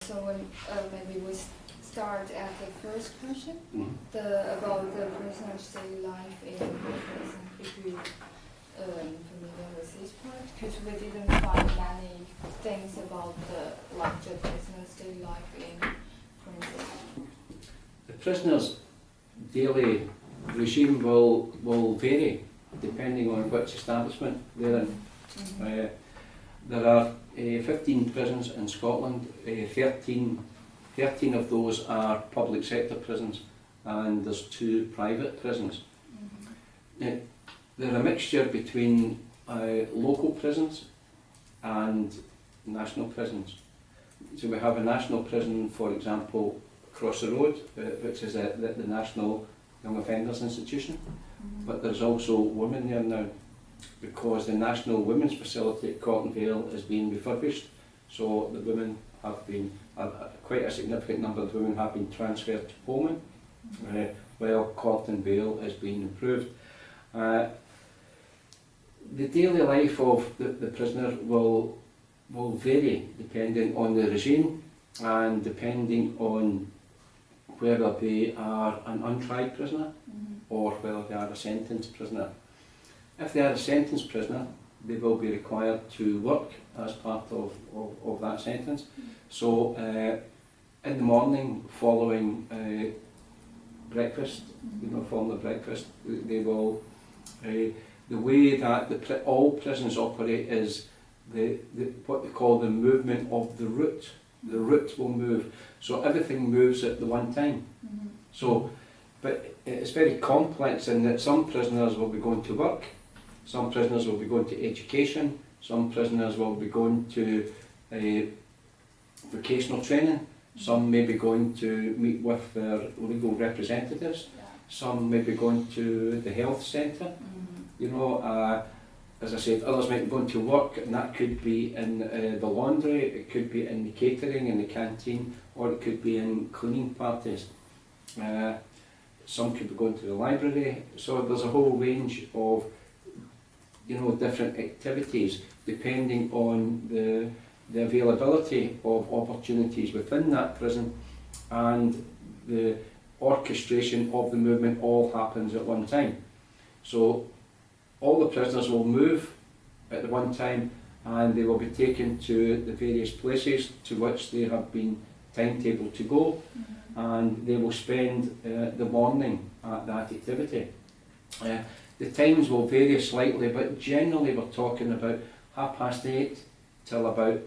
So when maybe we start at the first question, Mhm. about the prisoner's daily life in prison. If you familiar with this part, because we didn't find many things about the prisoner's daily life in prison. The prisoner's daily regime will vary depending on which establishment they're in. Mm-hmm. There are 15 prisons in Scotland. 13 of those are public sector prisons, and there's 2 private prisons. Mm-hmm. They're a mixture between local prisons and national prisons. So we have a national prison, for example, across the road, which is the National Young Offenders Institution. Mm-hmm. But there's also women there now, because the National Women's Facility at Cotton Vale is being refurbished. So the women have been, quite a significant number of women have been transferred to Pullman, while Cotton Vale is being improved. The daily life of the prisoner will vary depending on the regime and depending on whether they are an untried prisoner or whether they are a sentenced prisoner. If they are a sentenced prisoner, they will be required to work as part of that sentence. So in the morning following breakfast, following the breakfast, they will, the way that all prisons operate is what they call the movement of the route. The route will move, so everything moves at the one time. Mm-hmm. So, but it's very complex in that some prisoners will be going to work, some prisoners will be going to education, some prisoners will be going to vocational training, some may be going to meet with their legal representatives, some may be going to the health centre. As I said, others might be going to work, and that could be in the laundry, it could be in the catering, in the canteen, or it could be in cleaning parties. Some could be going to the library. So there's a whole range of different activities depending on the availability of opportunities within that prison, and the orchestration of the movement all happens at one time. So all the prisoners will move at the one time, and they will be taken to the various places to which they have been timetabled to go, and they will spend the morning at that activity. The times will vary slightly, but generally we're talking about 8:30 till about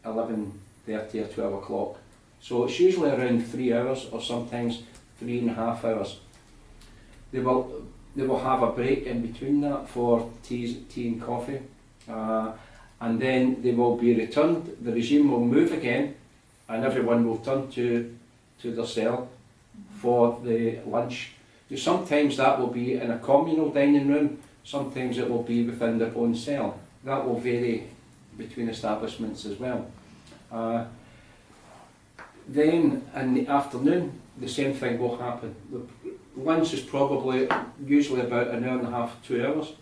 11:30 or 12 o'clock. So it's usually around 3 hours, or sometimes 3.5 hours. They will have a break in between that for tea and coffee, and then they will be returned. The regime will move again, and everyone will turn to their cell for the lunch. Sometimes that will be in a communal dining room, sometimes it will be within their own cell. That will vary between establishments as well. Then in the afternoon, the same thing will happen. Lunch is usually about an hour and a half, 2 hours.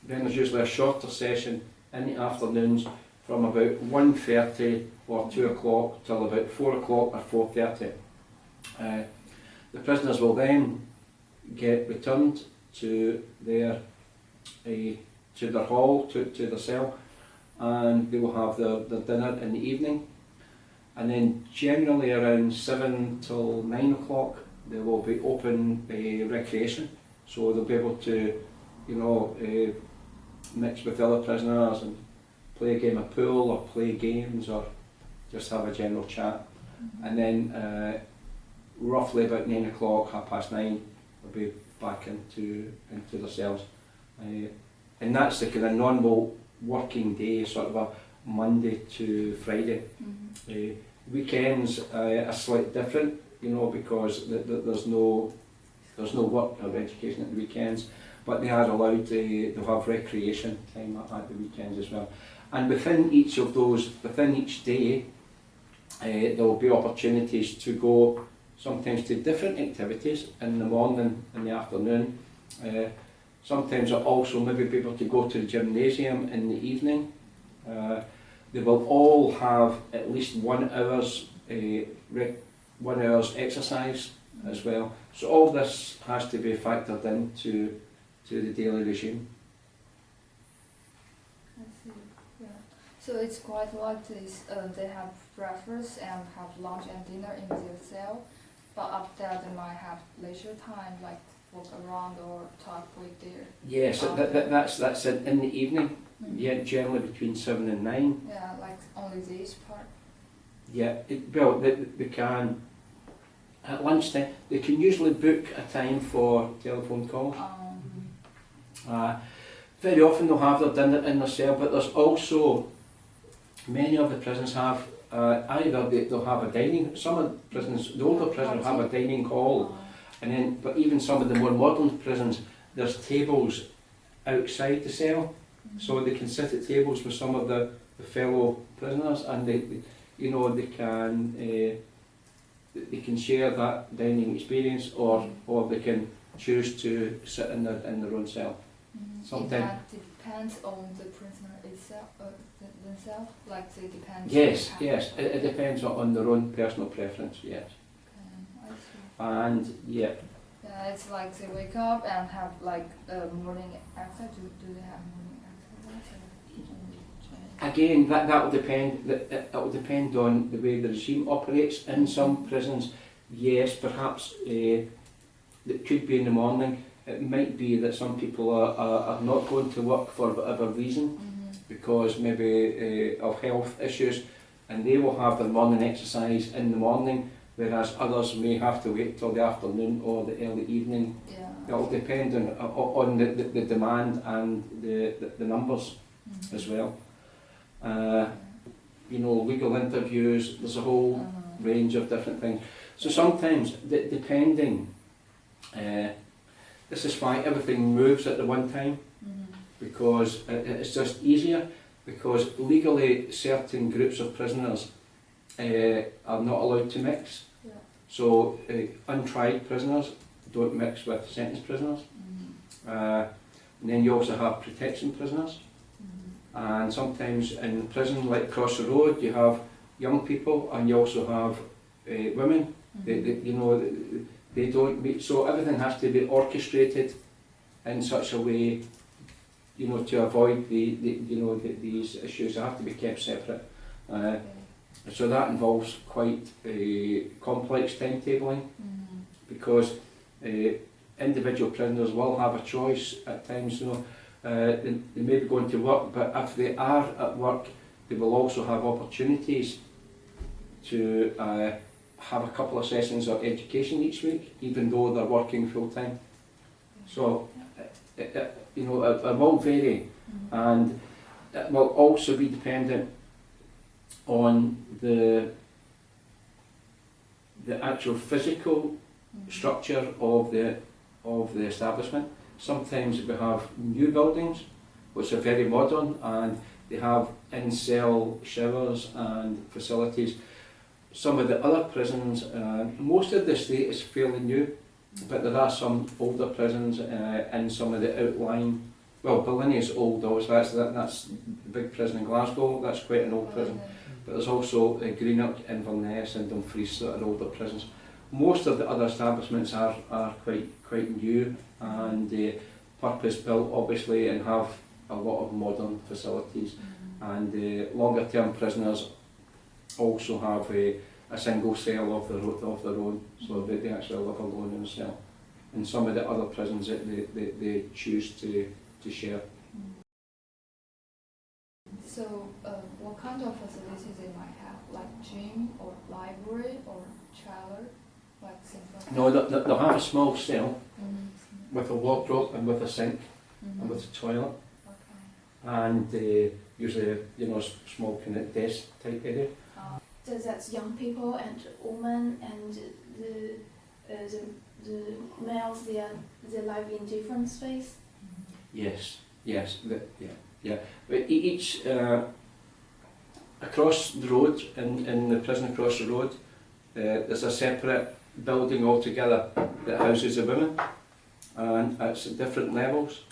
Then there's usually a shorter session in the afternoons from about 1:30 or 2 o'clock till about 4 o'clock or 4:30. The prisoners will then get returned to their hall, to their cell, and they will have their dinner in the evening. And then generally around 7 till 9 o'clock there will be open recreation, so they'll be able to mix with other prisoners and play a game of pool or play games or just have a general chat. And then roughly about 9 o'clock, 9:30, they'll be back into their cells. And that's the kind of normal working day, sort of a Monday to Friday. Weekends are slightly different, because there's no work or education at the weekends, but they are allowed to have recreation time at the weekends as well. And within each day, there will be opportunities to go sometimes to different activities in the morning and the afternoon. Sometimes I'll also maybe be able to go to the gymnasium in the evening. they will all have at least 1 hour's 1 hour's exercise as well. So all this has to be factored into the daily regime. I see. Yeah. So it's quite like this. They have breakfast and have lunch and dinner in their cell, but after that they might have leisure time, like walk around or talk with their. Yes, that's in the evening. Mhm. Yeah, generally between 7 and 9. Yeah, like only this part. Yeah, they can at lunchtime. They can usually book a time for telephone calls. Very often they'll have their dinner in their cell, but there's also many of the prisons have either they'll have a dining. Some of the prisons, the older prisons, will have a dining hall, and then but even some of the more modern prisons, there's tables outside the cell, so they can sit at tables with some of the fellow prisoners, and they can share that dining experience, or they can choose to sit in their own cell. Sometimes. That depends on the prisoner itself, themselves. Like they depend. Yes, it depends on their own personal preference. Yes, I see. and yeah. Yeah, it's like they wake up and have like morning exercise. Do they have morning exercise? Again, that will depend. That will depend on the way the regime operates. In some prisons, yes, perhaps it could be in the morning. It might be that some people are not going to work for whatever reason, because maybe of health issues, and they will have their morning exercise in the morning, whereas others may have to wait till the afternoon or the early evening. Yeah. It will depend on the demand and the numbers as well. Legal interviews, there's a whole range of different things. So sometimes, depending, this is why everything moves at the one time, because it's just easier, because legally certain groups of prisoners are not allowed to mix. Yeah. So untried prisoners don't mix with sentenced prisoners. And then you also have protection prisoners. And sometimes in prison, like across the road, you have young people, and you also have women. They don't meet, so everything has to be orchestrated in such a way, to avoid these issues. They have to be kept separate. So that involves quite complex timetabling, because individual prisoners will have a choice at times. They may be going to work, but if they are at work, they will also have opportunities to have a couple of sessions of education each week, even though they're working full time. So it will vary, and it will also be dependent on the actual physical structure of the establishment. Sometimes we have new buildings which are very modern, and they have in-cell showers and facilities. Some of the other prisons, most of the estate is fairly new, but there are some older prisons in some of the outlying. Well, Ballina is old, obviously. That's the big prison in Glasgow. That's quite an old prison. But there's also Greenock, Inverness, and Dumfries that are older prisons. Most of the other establishments are quite new and purpose built, obviously, and have a lot of modern facilities. And longer term prisoners also have a single cell of their own, so they actually live alone in a cell. In some of the other prisons, they choose to share. So, what kind of facilities they might have, like gym or library or trailer, like things like that? No, they'll have a small cell with a wardrobe and with a sink and with a toilet, and usually a small kind of desk type area. So that's young people and women and the males. They live in different space. Yes. But each across the road, in the prison across the road, there's a separate building altogether that houses the women, and it's at different levels.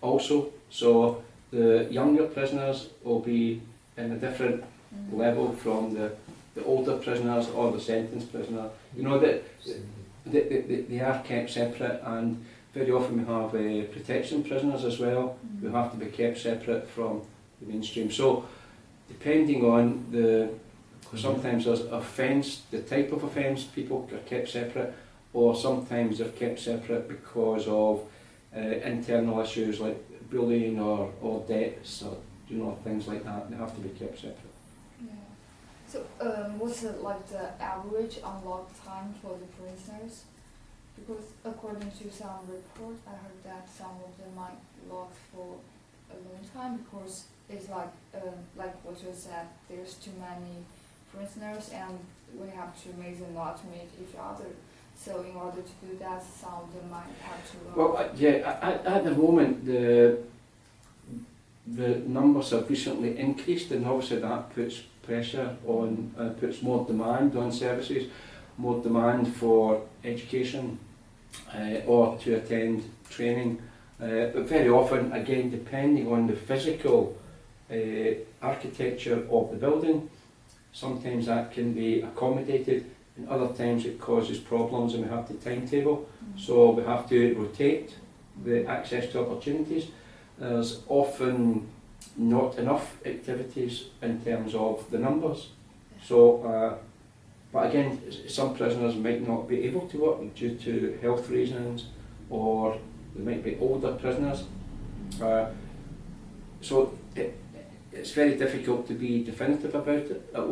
Also, so the younger prisoners will be in a different level from the older prisoners or the sentenced prisoner. You know, that they are kept separate, and very often we have protection prisoners as well who have to be kept separate from the mainstream. So depending on sometimes there's offence, the type of offence, people are kept separate, or sometimes they're kept separate because of internal issues like bullying or debts or things like that. They have to be kept separate. Yeah. So what's like the average unlock time for the prisoners? Because according to some reports, I heard that some of them might lock for a long time because it's like what you said, there's too many prisoners and we have to make them not meet each other. So in order to do that, some of them might have to lock. Well, at the moment the numbers have recently increased, and obviously that puts pressure on, puts more demand on services, more demand for education or to attend training. But very often, again, depending on the physical architecture of the building, sometimes that can be accommodated, and other times it causes problems and we have to timetable. So we have to rotate the access to opportunities. There's often not enough activities in terms of the numbers. So, but again, some prisoners might not be able to work due to health reasons, or they might be older prisoners. So it's very difficult to be definitive about it. It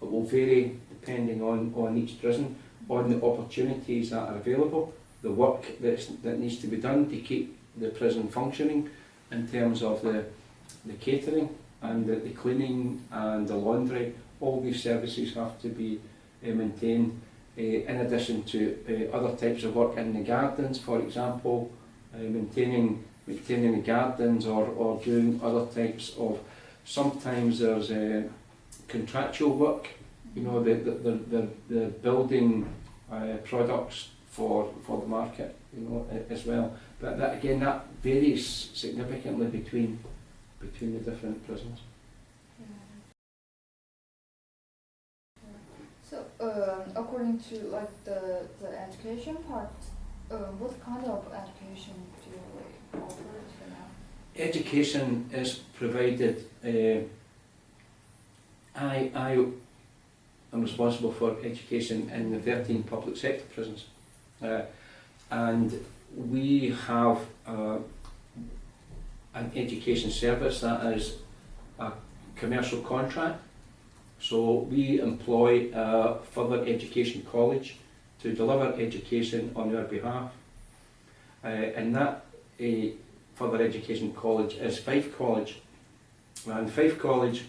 will vary depending on each prison, on the opportunities that are available, the work that needs to be done to keep the prison functioning in terms of the catering and the cleaning and the laundry. All these services have to be maintained, in addition to other types of work in the gardens, for example, maintaining the gardens or doing other types of, sometimes there's contractual work, the building products for the market, as well. But that varies significantly between the different prisons. So, according to like the education part, what kind of education do you offer for now? Education is provided. I am responsible for education in the 13 public sector prisons, and we have an education service that is a commercial contract. So we employ a further education college to deliver education on our behalf, and that further education college is Fife College, and Fife College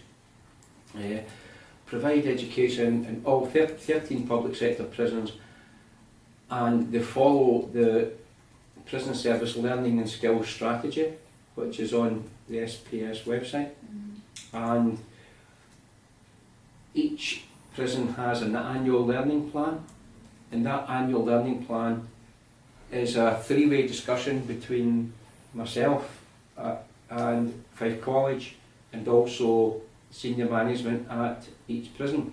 provide education in all 13 public sector prisons, and they follow the Prison Service Learning and Skills Strategy, which is on the SPS website. And each prison has an annual learning plan, and that annual learning plan is a three-way discussion between myself and Fife College, and also senior management at each prison.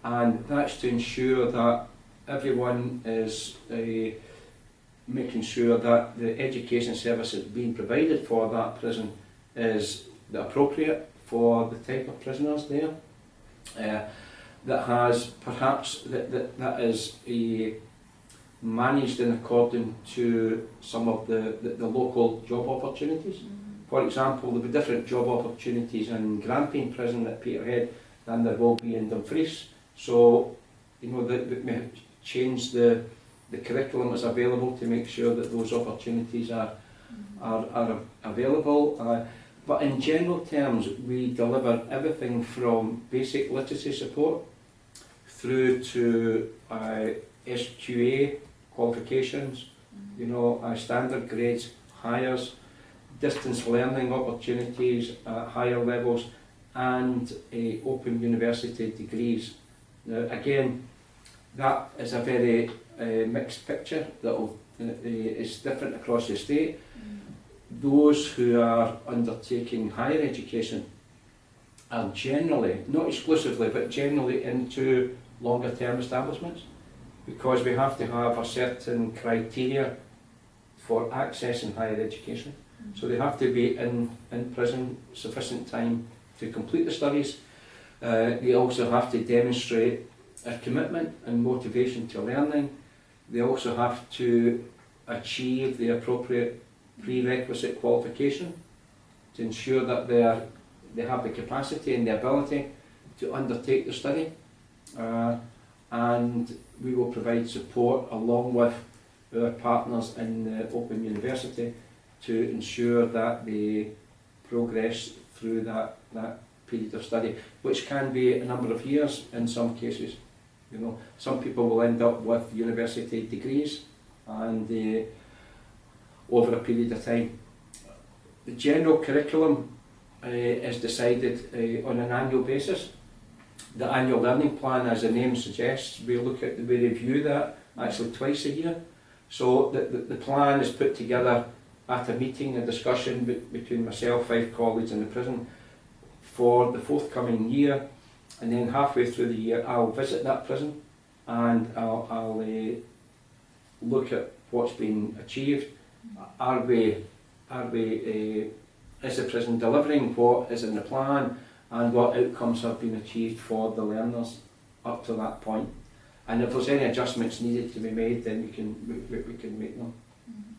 And that's to ensure that everyone is making sure that the education services being provided for that prison is appropriate for the type of prisoners there. That has perhaps that is managed in accordance to some of the local job opportunities. For example, there will be different job opportunities in Grampian Prison at Peterhead than there will be in Dumfries. So, we change the curriculum that's available to make sure that those opportunities are available. But in general terms, we deliver everything from basic literacy support through to SQA qualifications, standard grades, hires, distance learning opportunities at higher levels, and open university degrees. Now, again, that is a very mixed picture that is different across the state. Those who are undertaking higher education are generally, not exclusively, but generally into longer term establishments, because we have to have a certain criteria for accessing higher education. So they have to be in prison sufficient time to complete the studies. They also have to demonstrate a commitment and motivation to learning. They also have to achieve the appropriate prerequisite qualification to ensure that they have the capacity and the ability to undertake the study. And we will provide support along with our partners in the Open University to ensure that they progress through that period of study, which can be a number of years in some cases. You know, some people will end up with university degrees and over a period of time. The general curriculum is decided on an annual basis. The annual learning plan, as the name suggests, we review that actually twice a year. So the plan is put together at a meeting, a discussion between myself, Fife College and the prison for the forthcoming year, and then halfway through the year I'll visit that prison and I'll look at what's been achieved. Is the prison delivering what is in the plan, and what outcomes have been achieved for the learners up to that point? And if there's any adjustments needed to be made, then we can make them.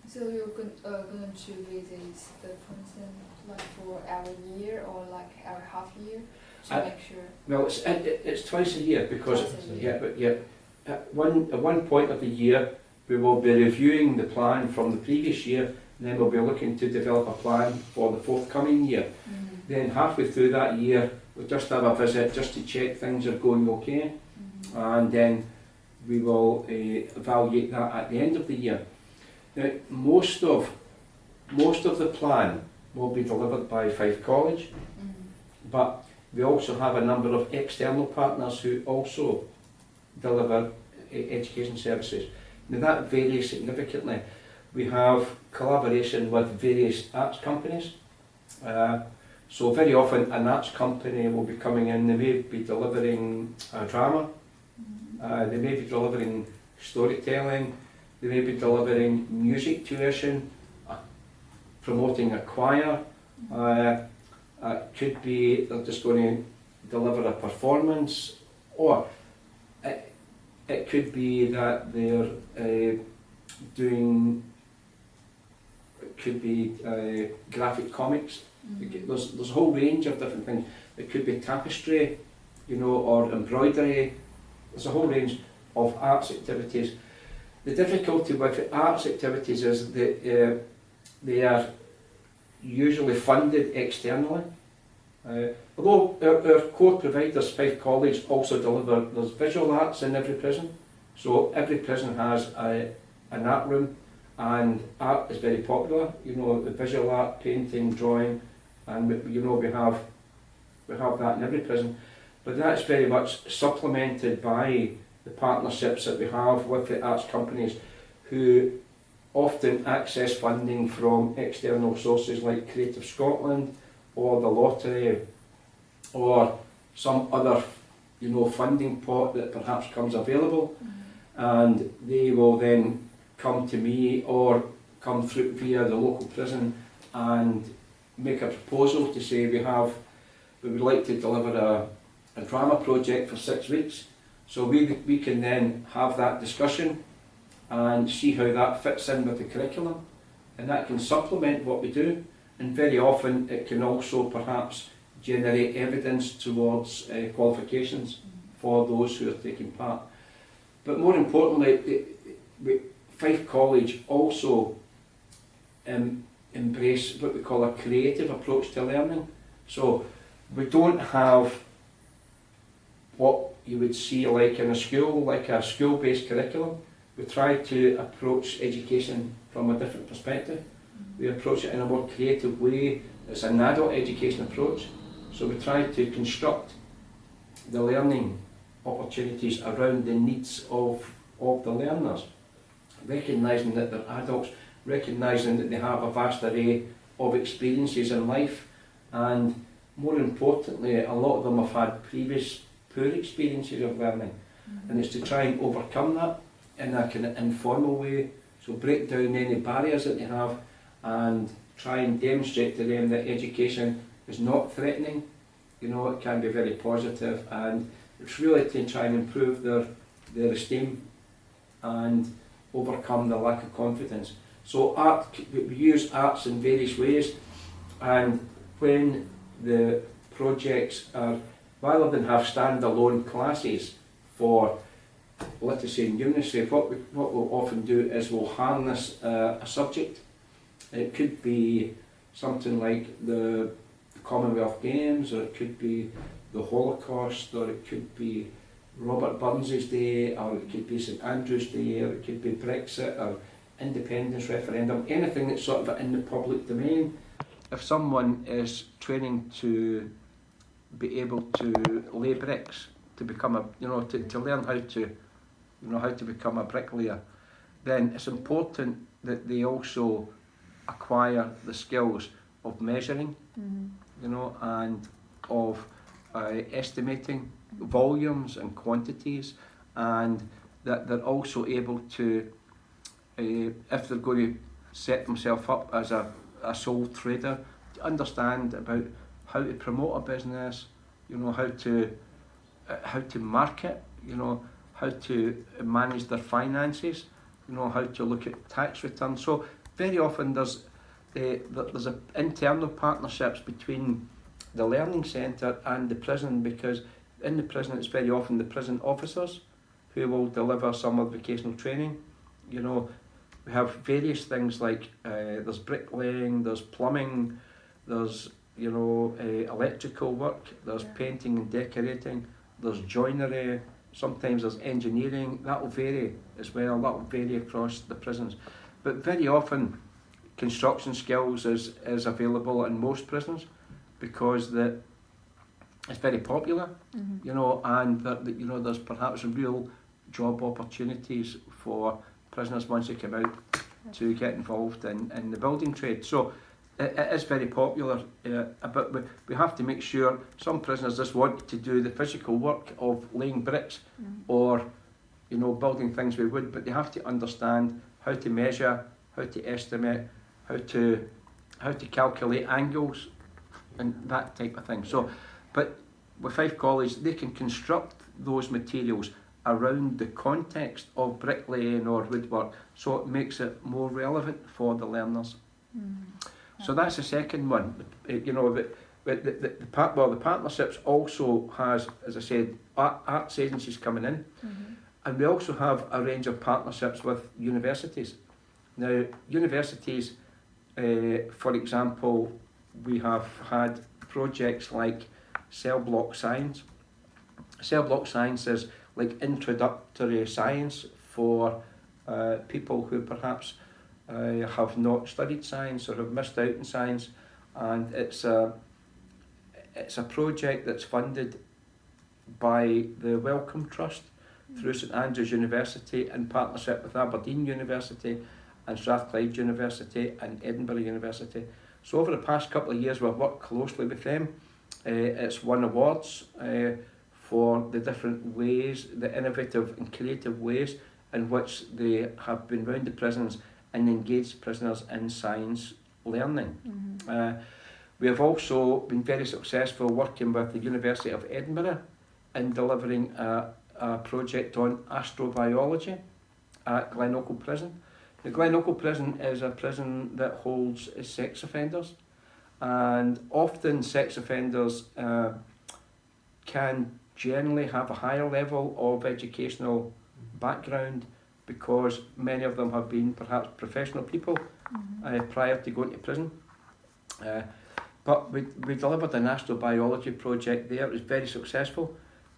So you're going to visit the prison like for every year or like every half year to make sure? Well, it's twice a year because Twice a year. at one point of the year we will be reviewing the plan from the previous year, and then we'll be looking to develop a plan for the forthcoming year. Then halfway through that year we'll just have a visit just to check things are going okay, and then we will evaluate that at the end of the year. Now, most of the plan will be delivered by Fife College, but we also have a number of external partners who also deliver education services. Now that varies significantly. We have collaboration with various arts companies. So very often an arts company will be coming in, they may be delivering a drama, they may be delivering storytelling, they may be delivering music tuition, promoting a choir, it could be they're just going to deliver a performance, or it could be that they're doing, it could be graphic comics. There's a whole range of different things. It could be tapestry, you know, or embroidery. There's a whole range of arts activities. The difficulty with the arts activities is that they are usually funded externally. Although our core providers, Fife College, also deliver, there's visual arts in every prison. So every prison has an art room, and art is very popular. You know, the visual art, painting, drawing, and you know we have that in every prison. But that's very much supplemented by the partnerships that we have with the arts companies, who often access funding from external sources like Creative Scotland or the lottery or some other, you know, funding pot that perhaps comes available, and they will then come to me or come through via the local prison and make a proposal to say we would like to deliver a drama project for 6 weeks. So we can then have that discussion and see how that fits in with the curriculum, and that can supplement what we do, and very often it can also perhaps generate evidence towards qualifications for those who are taking part. But more importantly, Fife College also embrace what we call a creative approach to learning. So we don't have what you would see like in a school, like a school-based curriculum. We try to approach education from a different perspective. We approach it in a more creative way. It's an adult education approach. So we try to construct the learning opportunities around the needs of the learners, recognising that they're adults, recognising that they have a vast array of experiences in life, and more importantly, a lot of them have had previous poor experiences of learning, and it's to try and overcome that in a kind of informal way. So break down any barriers that they have and try and demonstrate to them that education is not threatening. You know, it can be very positive, and it's really to try and improve their esteem and overcome the lack of confidence. So we use arts in various ways, and when the projects are, rather than have standalone classes for literacy and numeracy, what we'll often do is we'll harness a subject. It could be something like the Commonwealth Games, or it could be the Holocaust, or it could be Robert Burns's Day, or it could be St Andrew's Day, or it could be Brexit or independence referendum, anything that's sort of in the public domain. If someone is training to be able to lay bricks, to become a, to learn how to become a bricklayer, then it's important that they also acquire the skills of measuring, and of estimating volumes and quantities, and that they're also able to, if they're going to set themselves up as a sole trader, to understand about how to promote a business, how to market, how to manage their finances, how to look at tax returns. So very often there's internal partnerships between the learning centre and the prison, because in the prison it's very often the prison officers who will deliver summer vocational training. We have various things like there's bricklaying, there's plumbing, there's electrical work, there's painting and decorating, there's joinery, sometimes there's engineering. That will vary as well, that will vary across the prisons. But very often construction skills is available in most prisons, because it's very popular, and that there's perhaps real job opportunities for prisoners once they come out to get involved in the building trade. So it is very popular, but we have to make sure some prisoners just want to do the physical work of laying bricks or building things with wood, but they have to understand how to measure, how to estimate, how to calculate angles and that type of thing. So, but with Fife College, they can construct those materials around the context of bricklaying or woodwork, so it makes it more relevant for the learners. So that's the second one. The partnerships also has, as I said, arts agencies coming in, and we also have a range of partnerships with universities. Now, universities, for example, we have had projects like cell block science. Cell block science is like introductory science for people who perhaps have not studied science or have missed out in science, and it's a project that's funded by the Wellcome Trust through St Andrews University in partnership with Aberdeen University and Strathclyde University and Edinburgh University. So over the past couple of years we've worked closely with them. It's won awards for the different ways, the innovative and creative ways in which they have been round the prisons and engaged prisoners in science learning. We have also been very successful working with the University of Edinburgh in delivering a project on astrobiology at Glenorchy Prison. The Glenorchy Prison is a prison that holds sex offenders, and often sex offenders can generally have a higher level of educational background, because many of them have been perhaps professional people prior to going to prison. But we delivered an astrobiology project there. It was very successful.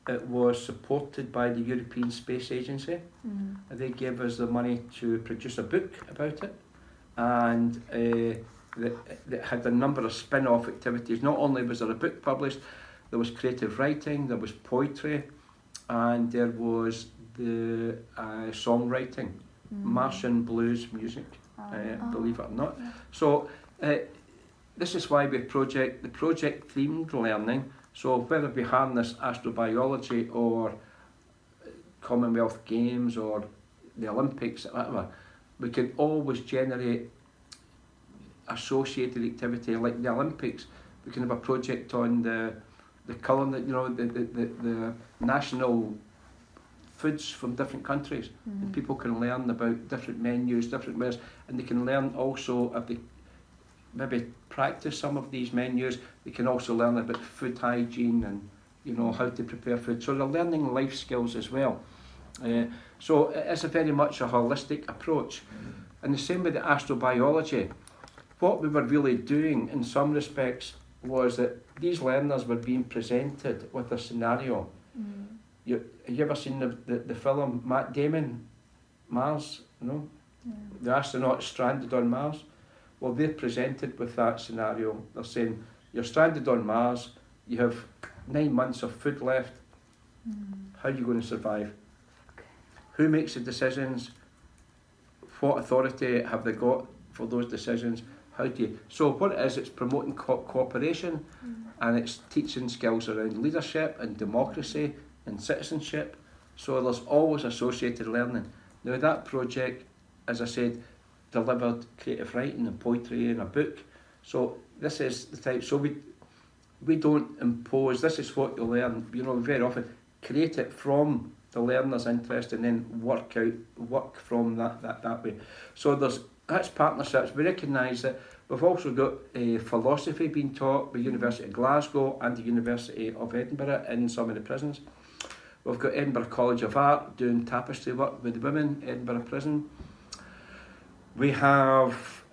It was supported by the European Space Agency. They gave us the money to produce a book about it, and that had a number of spin-off activities. Not only was there a book published, there was creative writing, there was poetry, and there was the songwriting, Martian blues music, believe it or not. So this is why the project themed learning, so whether we harness astrobiology or Commonwealth Games or the Olympics, whatever, we can always generate associated activity like the Olympics. We can have a project on the colour, the national foods from different countries, and people can learn about different menus, different ways, and they can learn also, if they maybe practice some of these menus, they can also learn about food hygiene and how to prepare food. So they're learning life skills as well. So it's a very much a holistic approach. And the same with the astrobiology. What we were really doing in some respects was that these learners were being presented with a scenario. Have you ever seen the film Matt Damon, Mars? The astronaut stranded on Mars. Well, they're presented with that scenario. They're saying, you're stranded on Mars, you have 9 months of food left. How are you going to survive? Who makes the decisions? What authority have they got for those decisions? How do you... So what it is, it's promoting cooperation, and it's teaching skills around leadership and democracy and citizenship. So there's always associated learning. Now that project, as I said, delivered creative writing and poetry in a book. So this is the type, so we don't impose, this is what you learn, very often create it from the learner's interest and then work from that way. So that's partnerships. We recognise that we've also got philosophy being taught by University of Glasgow and the University of Edinburgh in some of the prisons. We've got Edinburgh College of Art doing tapestry work with the women, Edinburgh Prison. We have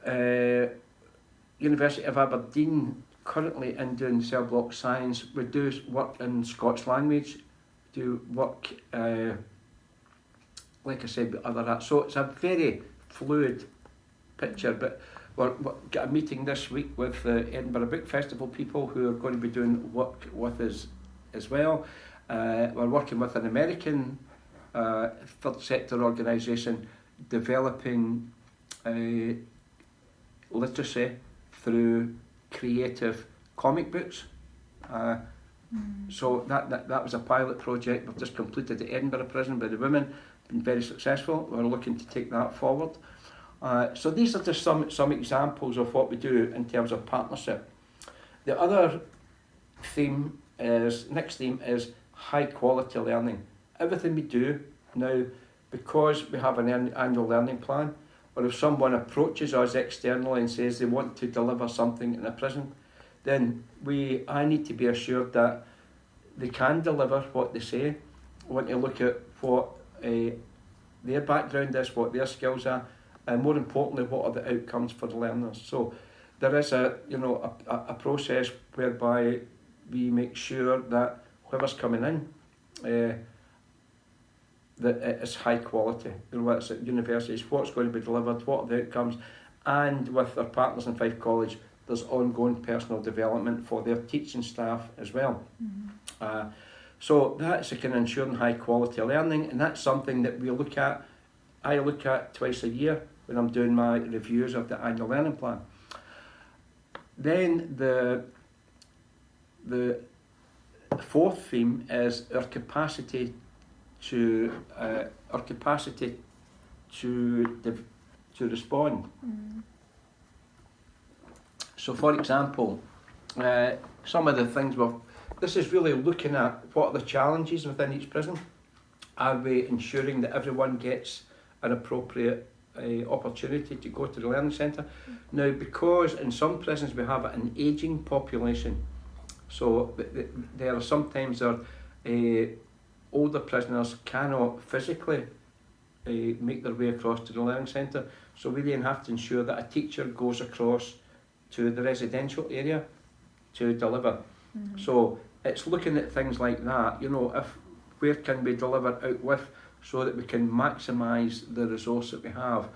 University of Aberdeen currently in doing cell block science. We do work in Scots language, do work, like I said, with other arts. So it's a very fluid picture, but we've got a meeting this week with the Edinburgh Book Festival people who are going to be doing work with us as well. We're working with an American third sector organisation developing literacy through creative comic books. So that was a pilot project we've just completed at Edinburgh Prison by the women, been very successful. We're looking to take that forward. So these are just some examples of what we do in terms of partnership. The other next theme is high quality learning. Everything we do now, because we have an annual learning plan, or if someone approaches us externally and says they want to deliver something in a prison, then I need to be assured that they can deliver what they say. I want to look at what their background is, what their skills are, and more importantly, what are the outcomes for the learners. So there is a process whereby we make sure that whoever's coming in, that it is high quality. It's at universities, what's going to be delivered, what are the outcomes, and with our partners in Fife College, there's ongoing personal development for their teaching staff as well. So that's kind of ensuring high quality learning, and that's something that we look at. I look at twice a year when I'm doing my reviews of the annual learning plan. Then the fourth theme is our capacity to respond. So, for example, some of the things this is really looking at what are the challenges within each prison. Are we ensuring that everyone gets an appropriate opportunity to go to the learning centre? Now, because in some prisons we have an ageing population, so there are sometimes older prisoners cannot physically make their way across to the learning centre, so we then have to ensure that a teacher goes across to the residential area to deliver. So it's looking at things like that, where can we deliver out with, so that we can maximise the resource that we have.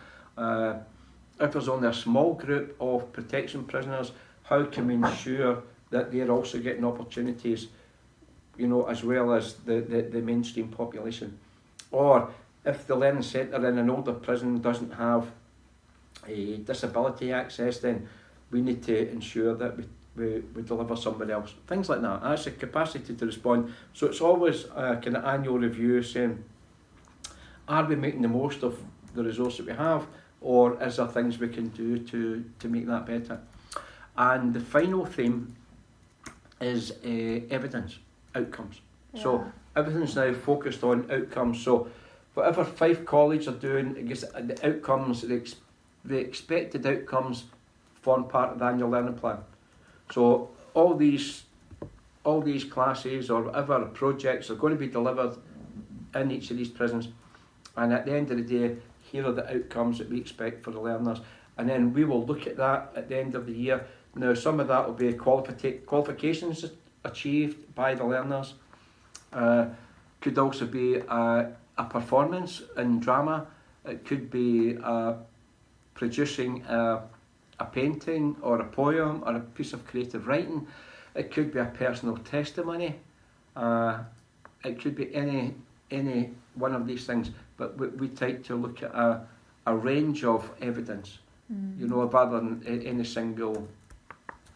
If there's only a small group of protection prisoners, how can we ensure that they're also getting opportunities, as well as the mainstream population? Or if the learning centre in an older prison doesn't have a disability access, then we need to ensure that we deliver somebody else. Things like that. That's the capacity to respond. So it's always a kind of annual review saying, are we making the most of the resource that we have, or is there things we can do to make that better? And the final theme is evidence, outcomes. Yeah. So everything's now focused on outcomes. So whatever Fife College are doing, I guess the outcomes, the expected outcomes form part of the annual learning plan. So all these classes or whatever projects are going to be delivered in each of these prisons, and at the end of the day, here are the outcomes that we expect for the learners, and then we will look at that at the end of the year. Now, some of that will be qualifications achieved by the learners. Could also be a performance in drama. It could be producing a painting or a poem or a piece of creative writing. It could be a personal testimony. It could be any one of these things. But we try to look at a range of evidence, you know, rather than any single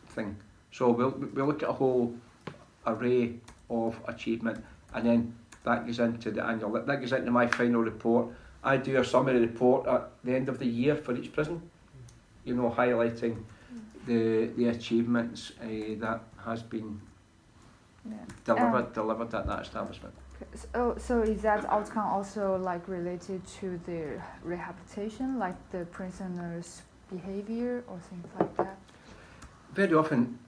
thing. So we'll look at a whole array of achievement, and then that goes into the annual. That goes into my final report. I do a summary report at the end of the year for each prison, you know, highlighting the achievements that has been delivered at that establishment. So is that outcome also like related to the rehabilitation, like the prisoners' behavior or things like that? Very often,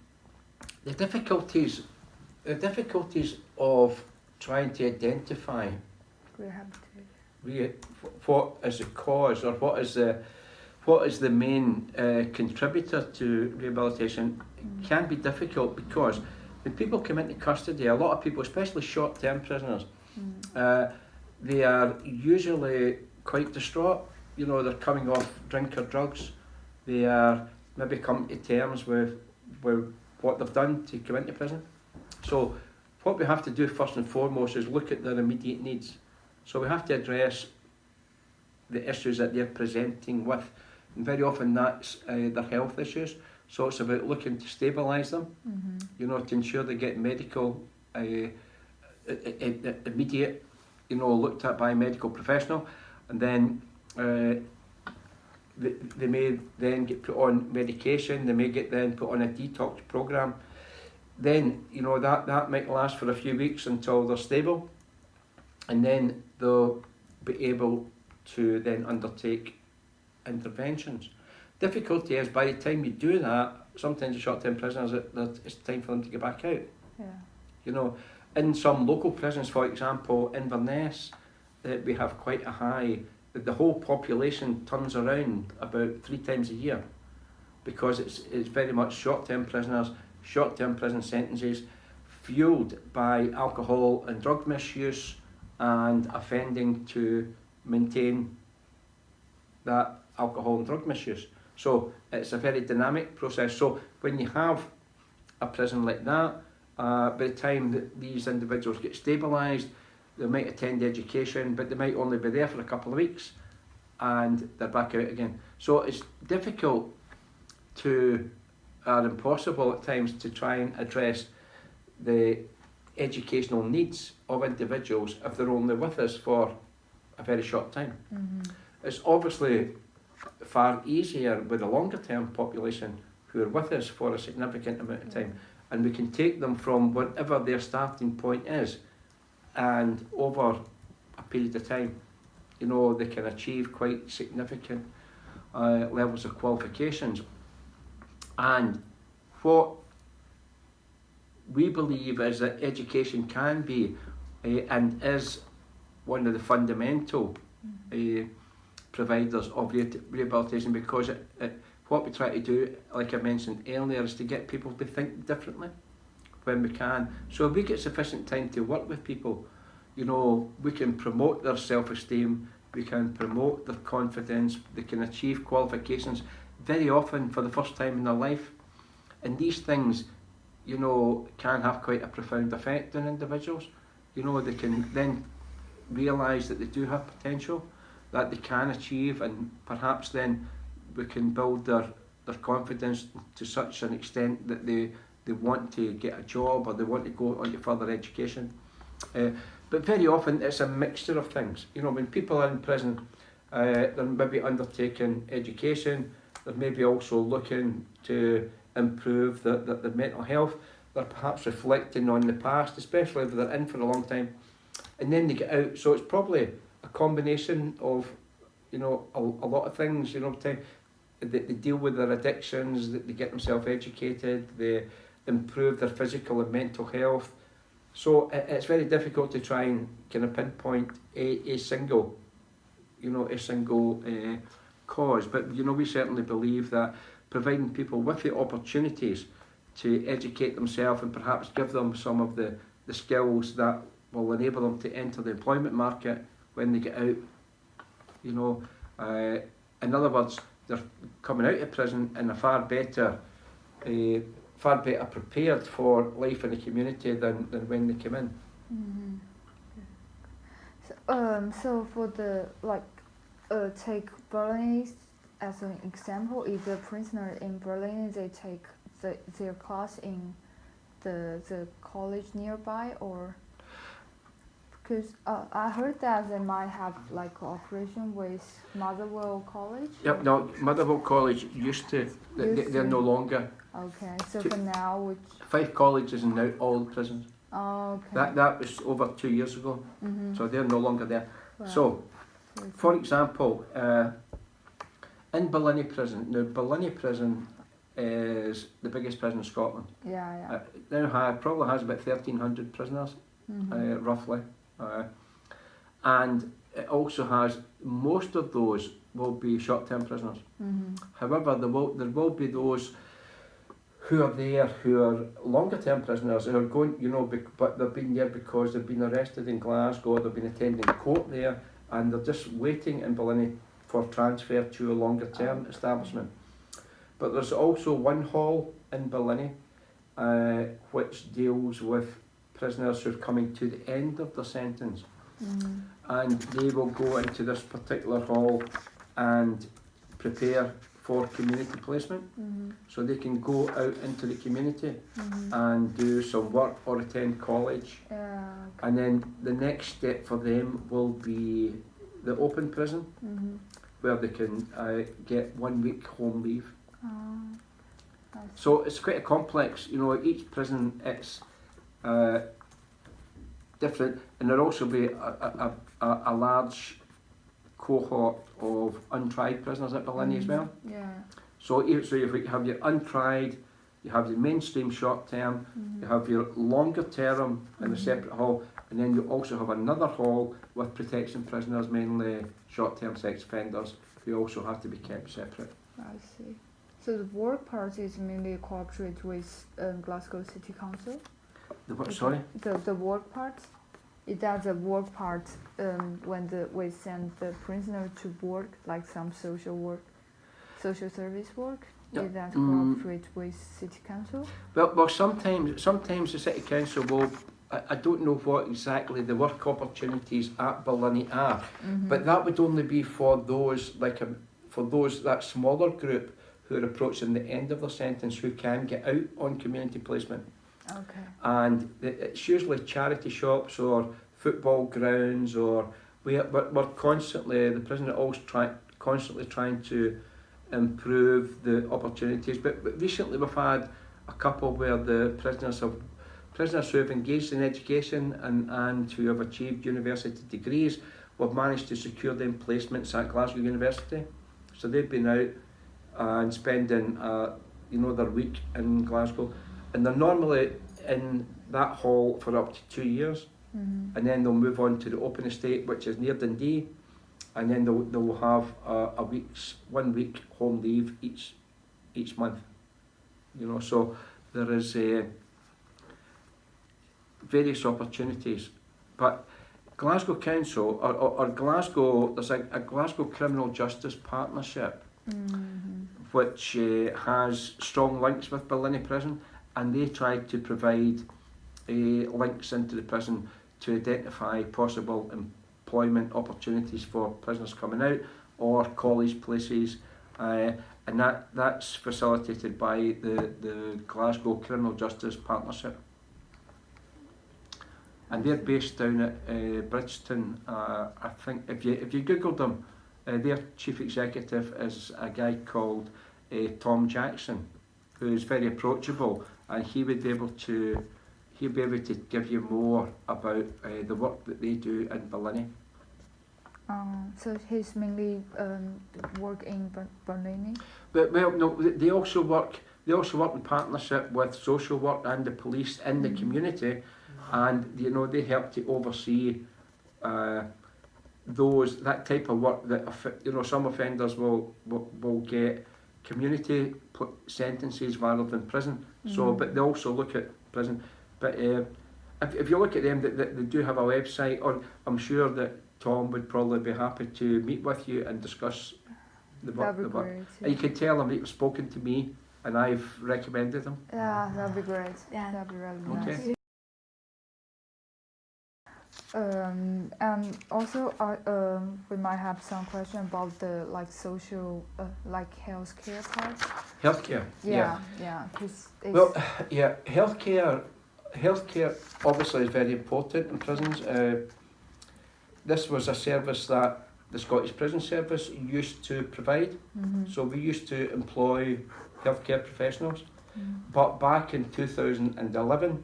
the difficulties of trying to identify Rehabilitation. what is the cause, or what is the main contributor to rehabilitation can be difficult, because when people come into custody, a lot of people, especially short-term prisoners, they are usually quite distraught. You know, they're coming off drink or drugs. They are maybe coming to terms with what they've done to come into prison. So what we have to do first and foremost is look at their immediate needs. So we have to address the issues that they're presenting with. And very often that's their health issues. So it's about looking to stabilise them, you know, to ensure they get medical, immediate, you know, looked at by a medical professional. And then they may then get put on medication, they may get then put on a detox programme. Then, you know, that might last for a few weeks until they're stable. And then they'll be able to then undertake interventions. Difficulty is, by the time you do that, sometimes the short-term prisoners, it's time for them to get back out. Yeah. You know, in some local prisons, for example, Inverness, we have quite a high, the whole population turns around about 3 times a year, because it's very much short-term prisoners, short-term prison sentences, fueled by alcohol and drug misuse and offending to maintain that alcohol and drug misuse. So it's a very dynamic process. So when you have a prison like that, by the time that these individuals get stabilised, they might attend education, but they might only be there for a couple of weeks and they're back out again. So it's difficult to, or impossible at times, to try and address the educational needs of individuals if they're only with us for a very short time. It's obviously far easier with a longer term population who are with us for a significant amount of time, and we can take them from whatever their starting point is, and over a period of time, you know, they can achieve quite significant levels of qualifications. And what we believe is that education can be and is one of the fundamental providers of rehabilitation, because what we try to do, like I mentioned earlier, is to get people to think differently when we can. So if we get sufficient time to work with people, you know, we can promote their self-esteem, we can promote their confidence, they can achieve qualifications very often for the first time in their life. And these things, you know, can have quite a profound effect on individuals. You know, they can then realise that they do have potential, that they can achieve, and perhaps then we can build their their confidence to such an extent that they want to get a job or they want to go on to further education. But very often it's a mixture of things. You know, when people are in prison, they're maybe undertaking education, they're maybe also looking to improve their mental health, they're perhaps reflecting on the past, especially if they're in for a long time, and then they get out. So it's probably a combination of, you know, a lot of things, you know, they deal with their addictions, they get themselves educated, they improve their physical and mental health. So it's very difficult to try and kind of pinpoint a single cause. But, you know, we certainly believe that providing people with the opportunities to educate themselves and perhaps give them some of the skills that will enable them to enter the employment market when they get out. You know, in other words, they're coming out of prison in a far better prepared for life in the community than when they came in. So for the take Berlin as an example. If the prisoner in Berlin, they take their class in the college nearby, or because I heard that they might have like cooperation with Motherwell College. Yep, no, Motherwell College used to. They're no longer. Okay, so for now, which 5 colleges and now all the prisons. oh, okay. That was over 2 years ago, so they're no longer there. Right. So, for example, in Balliny Prison, now Balliny Prison is the biggest prison in Scotland. Yeah. Now probably has about 1,300 prisoners, roughly, and it also has, most of those will be short-term prisoners. However, there will be those who are there who are longer-term prisoners who are going, you know, but they've been there because they've been arrested in Glasgow, they've been attending court there, and they're just waiting in Balliny for transfer to a longer-term establishment. But there's also one hall in Balliny which deals with prisoners who are coming to the end of their sentence, and they will go into this particular hall and prepare for community placement, so they can go out into the community and do some work or attend college. And then the next step for them will be the open prison, where they can get 1 week home leave. So it's quite a complex, you know, each prison it's different, and there'll also be a large cohort of untried prisoners at Balliny as well. So you have your untried, you have your mainstream short term, you have your longer term in a separate hall, and then you also have another hall with protection prisoners, mainly short term sex offenders, who also have to be kept separate. I see. So the work part is mainly cooperate with Glasgow City Council? The what, sorry? The work part? Is that the work part when we send the prisoner to work, like some social service work? Yeah. Is that cooperate with City Council? Well, sometimes the City Council will. I don't know what exactly the work opportunities at Balliny are, but that would only be for those that smaller group who are approaching the end of their sentence, who can get out on community placement. Okay. And it's usually charity shops or football grounds, or we're constantly, the prison are always constantly trying to improve the opportunities. But recently we've had a couple where the prisoners who have engaged in education and who have achieved university degrees, we've managed to secure them placements at Glasgow University. So they've been out and spending their week in Glasgow, and they're normally in that hall for up to 2 years, and then they'll move on to the open estate, which is near Dundee, and then they'll have 1 week home leave each month. You know, so there is various opportunities, but Glasgow Council or Glasgow, there's a Glasgow Criminal Justice Partnership, which has strong links with Balliny Prison, and they try to provide links into the prison to identify possible employment opportunities for prisoners coming out, or college places, and that's facilitated by the Glasgow Criminal Justice Partnership. And they're based down at Bridgeton. I think if you Googled them, their chief executive is a guy called Tom Jackson, who is very approachable, and he would be able to give you more about the work that they do in Ballini. So he's mainly work in Ballini. But well, no, they also work in partnership with social work and the police in the community, and they help to oversee that type of work that some offenders will get community sentences rather than prison. So, but they also look at prison. But if you look at them, they do have a website, or I'm sure that Tom would probably be happy to meet with you and discuss the work. That'd be great. And you can tell them that you've spoken to me and I've recommended them. Yeah, that'd be great. Yeah. That'd be really Okay. nice. And also, we might have some question about the social, healthcare part. Healthcare. Yeah. 'Cause it's, Well, yeah, healthcare obviously is very important in prisons. This was a service that the Scottish Prison Service used to provide. So we used to employ healthcare professionals. But back in 2011,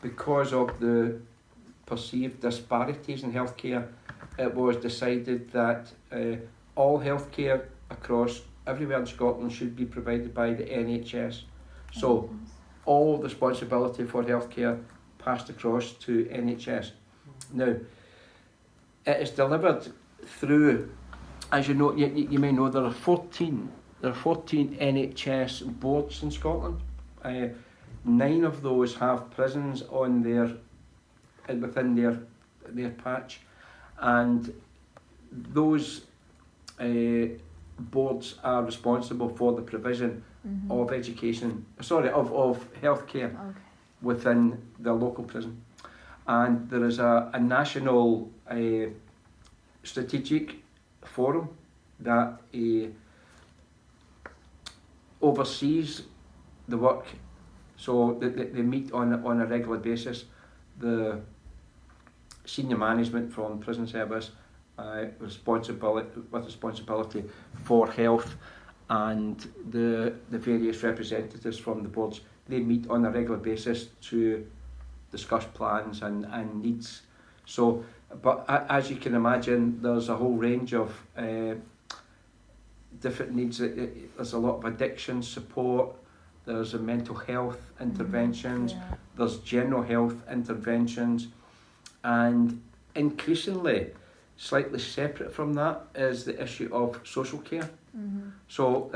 because of the perceived disparities in healthcare, it was decided that all healthcare across everywhere in Scotland should be provided by the NHS. So all responsibility for healthcare passed across to NHS. Now, it is delivered through, as you know, you may know, there are 14 NHS boards in Scotland. 9 of those have prisons within their patch, and those boards are responsible for the provision of of healthcare within the local prison. And there is a national strategic forum that oversees the work. So they meet on a regular basis. The senior management from prison service responsibility for health, and the various representatives from the boards, they meet on a regular basis to discuss plans and needs. So, but as you can imagine, there's a whole range of different needs. There's a lot of addiction support, there's a mental health interventions, there's general health interventions, and increasingly, slightly separate from that, is the issue of social care. So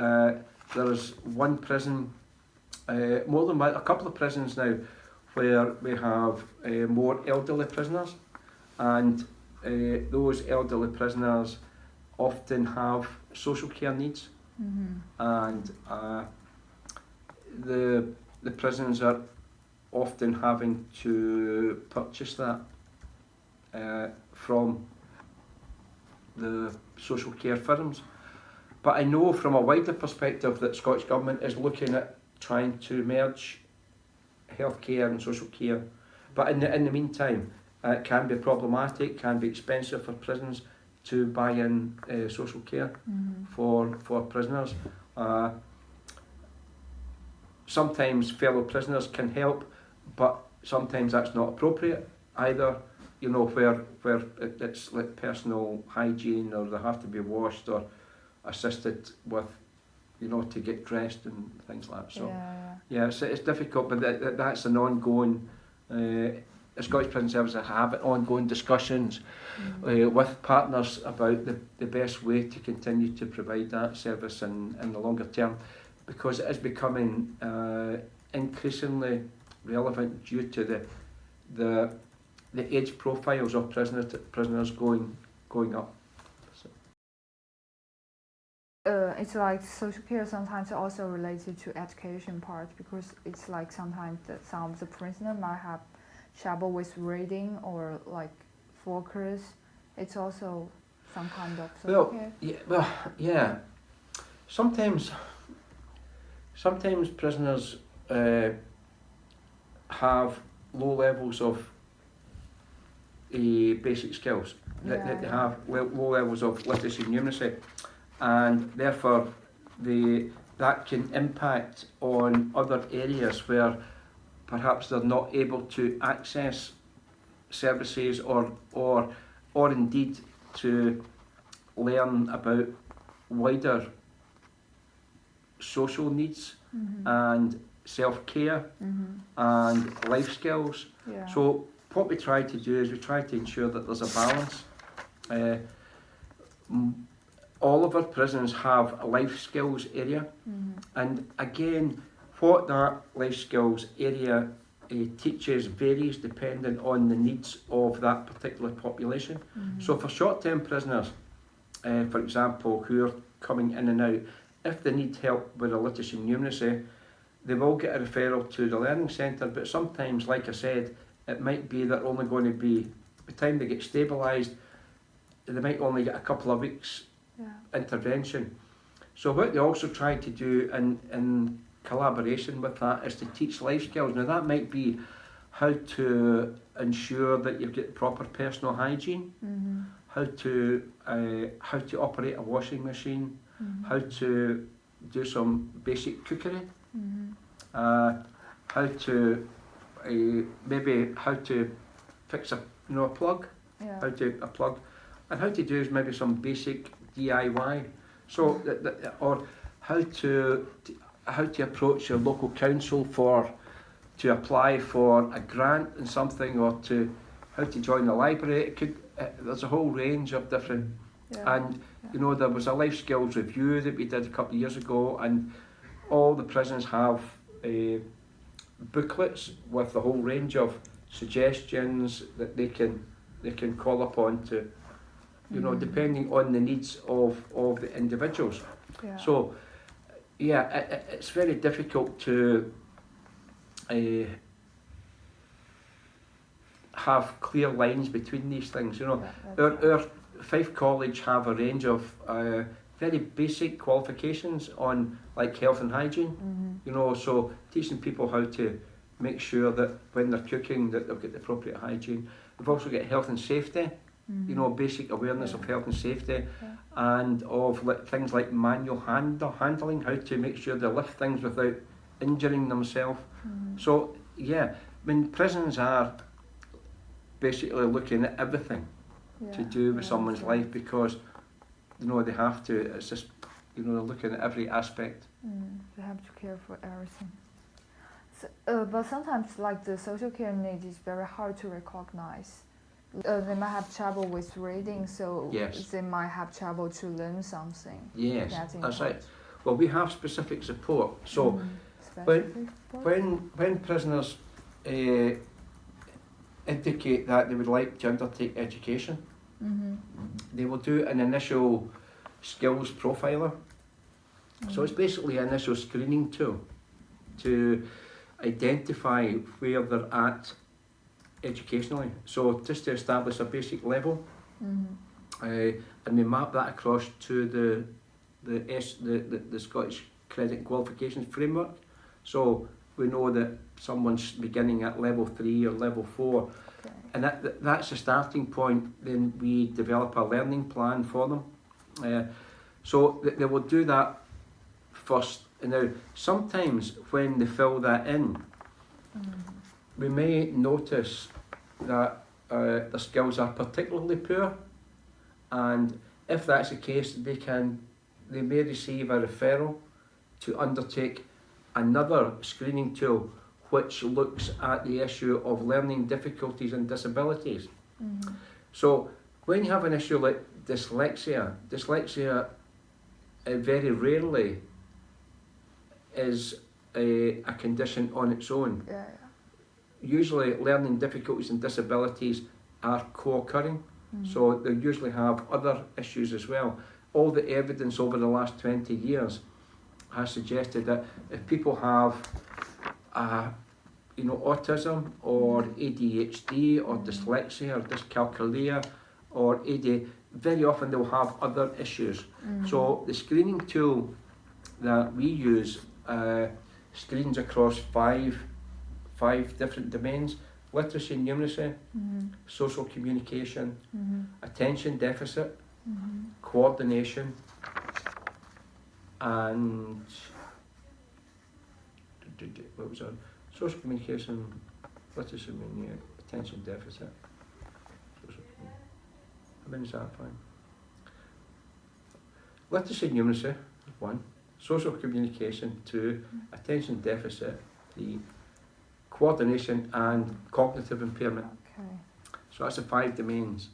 there's one prison, more than a couple of prisons now, where we have more elderly prisoners, and those elderly prisoners often have social care needs, and the prisons are often having to purchase that from the social care firms. But I know from a wider perspective that Scottish Government is looking at trying to merge healthcare and social care. But in the meantime, it can be problematic, can be expensive for prisons to buy in social care for prisoners. Sometimes fellow prisoners can help, but sometimes that's not appropriate either. Where it's like personal hygiene, or they have to be washed or assisted with, to get dressed and things like that. So it's difficult, but that's an ongoing. The Scottish Prison Service have ongoing discussions with partners about the best way to continue to provide that service in the longer term, because it is becoming increasingly relevant due to the age profiles of prisoners going up. So. It's like social care sometimes also related to education part, because it's like sometimes some of the prisoners might have trouble with reading or like focus. It's also some kind of social Well, care? yeah. Sometimes prisoners have low levels of basic skills. They have low levels of literacy and numeracy, and therefore that can impact on other areas where perhaps they're not able to access services or indeed to learn about wider social needs and self-care and life skills. Yeah. So what we try to do is we try to ensure that there's a balance. All of our prisons have a life skills area, and again, what that life skills area teaches varies depending on the needs of that particular population. So for short-term prisoners, for example, who are coming in and out, if they need help with a literacy and numeracy, they will get a referral to the learning centre, but sometimes, like I said, it might be that only going to be, by the time they get stabilised, they might only get a couple of weeks intervention. So what they also try to do in collaboration with that is to teach life skills. Now that might be how to ensure that you get proper personal hygiene, how to operate a washing machine, how to do some basic cookery, how to maybe how to fix a plug, a plug, and how to do maybe some basic DIY. So or how to approach your local council to apply for a grant and something, or how to join the library. There's a whole range of different. And there was a life skills review that we did a couple of years ago, and all the prisons have booklets with a whole range of suggestions that they can call upon to, depending on the needs of the individuals. So it's very difficult to have clear lines between these things. Our Fife College have a range of very basic qualifications on like health and hygiene. So teaching people how to make sure that when they're cooking that they'll get the appropriate hygiene. We've also got health and safety. Basic awareness of health and safety, and of things like manual handling, how to make sure they lift things without injuring themselves. So prisons are basically looking at everything to do with someone's life, because they have to. It's just they're looking at every aspect. They have to care for everything. So, but sometimes, like the social care needs is very hard to recognize. They might have trouble with reading, so they might have trouble to learn something. Yes, that's right. Well, we have specific support. So when prisoners indicate that they would like to undertake education, they will do an initial skills profiler. So it's basically an initial screening tool to identify where they're at educationally. So just to establish a basic level, and we map that across to the Scottish Credit Qualifications Framework. So we know that someone's beginning at level 3 or level 4, and that's a starting point. Then we develop a learning plan for them. So they will do that first. And now sometimes when they fill that in, we may notice that the skills are particularly poor, and if that's the case, they may receive a referral to undertake another screening tool which looks at the issue of learning difficulties and disabilities. So when you have an issue like dyslexia very rarely is a condition on its own. Usually learning difficulties and disabilities are co-occurring, so they usually have other issues as well. All the evidence over the last 20 years has suggested that if people have autism or ADHD or dyslexia or dyscalculia or AD, very often they'll have other issues. So the screening tool that we use screens across five different domains: literacy and numeracy, social communication, attention deficit, coordination, and what was that? Social communication, literacy, attention deficit. How many is that? 5. Literacy and numeracy, 1. Social communication, 2. Attention deficit, 3. Coordination and cognitive impairment. Okay. So that's the 5 domains.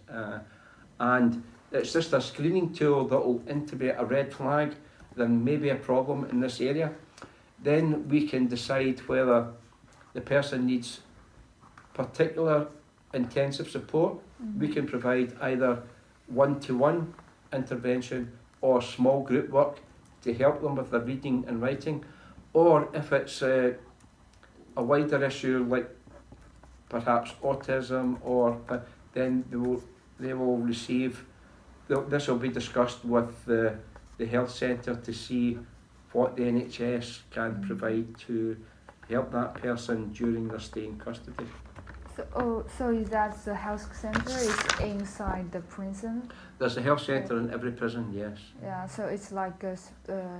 And it's just a screening tool that will intimate a red flag. There may be a problem in this area. Then we can decide whether the person needs particular intensive support. We can provide either one-to-one intervention or small group work to help them with their reading and writing. Or if it's a wider issue like perhaps autism, then they will receive. This will be discussed with the health centre to see what the NHS can provide to help that person during their stay in custody. So is that the health centre is inside the prison? There's a health centre in every prison, yes. Yeah, so it's like a